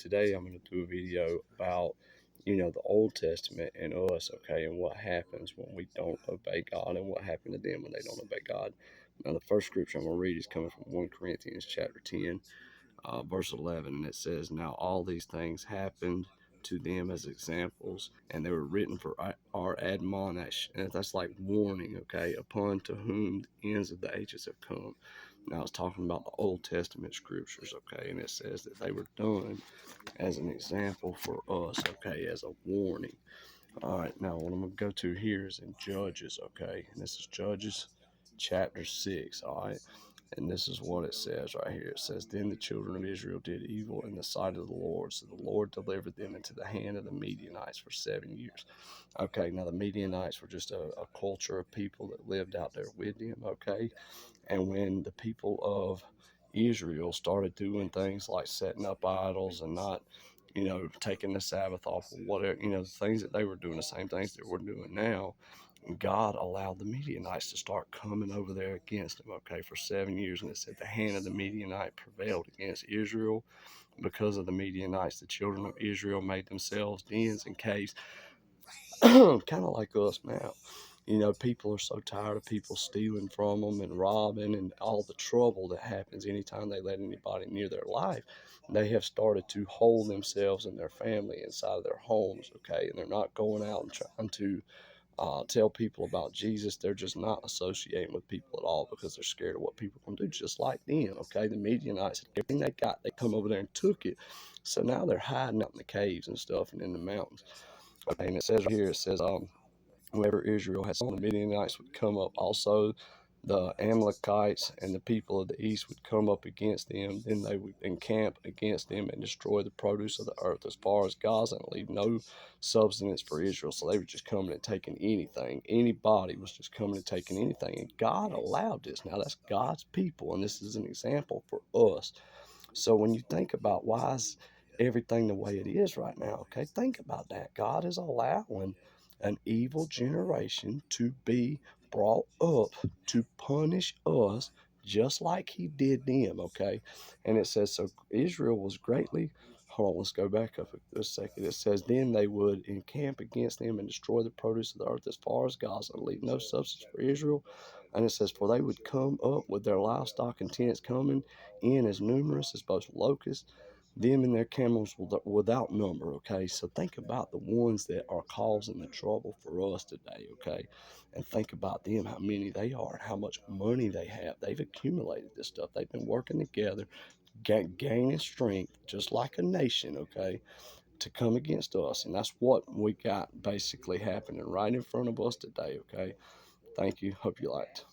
today I'm going to do a video about, the Old Testament and us, okay, and what happens when we don't obey God and what happened to them when they don't obey God. Now, the first scripture I'm going to read is coming from 1 Corinthians chapter 10, verse 11, and it says, "Now all these things happened to them as examples, and they were written for our admonition." And that's like warning, okay, upon to whom the ends of the ages have come. Now it's talking about the Old Testament scriptures, okay, and it says that they were done as an example for us, okay, as a warning. All right, now what I'm going to go to here is in Judges, okay, and this is Judges chapter 6, all right. And this is what it says right here. It says, "Then the children of Israel did evil in the sight of the Lord. So the Lord delivered them into the hand of the Midianites for 7 years." Okay, now the Midianites were just a culture of people that lived out there with them, okay? And when the people of Israel started doing things like setting up idols and not, taking the Sabbath off or whatever, the things that they were doing, the same things that we're doing now, God allowed the Midianites to start coming over there against them, okay, for 7 years. And it said the hand of the Midianite prevailed against Israel. Because of the Midianites, the children of Israel made themselves dens and caves, kind of like us now. People are so tired of people stealing from them and robbing and all the trouble that happens anytime they let anybody near their life. They have started to hold themselves and their family inside of their homes, okay? And they're not going out and trying to tell people about Jesus. They're just not associating with people at all because they're scared of what people can do, just like them, okay? The Midianites, everything they got, they come over there and took it. So now they're hiding out in the caves and stuff and in the mountains. Okay, and it says here, it says, whenever Israel had sown, the Midianites would come up. Also, the Amalekites and the people of the east would come up against them. Then they would encamp against them and destroy the produce of the earth as far as Gaza and leave no substance for Israel. So they were just coming and taking anything. Anybody was just coming and taking anything. And God allowed this. Now, that's God's people, and this is an example for us. So when you think about why is everything the way it is right now, okay, think about that. God is allowing an evil generation to be brought up to punish us just like he did them, okay? And it says, so Israel was greatly, hold on, let's go back up a second. It says, then they would encamp against them and destroy the produce of the earth as far as Gaza and leave no substance for Israel. And it says, for they would come up with their livestock and tents coming in as numerous as both locusts, them and their camels without number, okay? So think about the ones that are causing the trouble for us today, okay? And think about them, how many they are, and how much money they have. They've accumulated this stuff. They've been working together, gaining strength, just like a nation, okay, to come against us. And that's what we got basically happening right in front of us today, okay? Thank you. Hope you liked.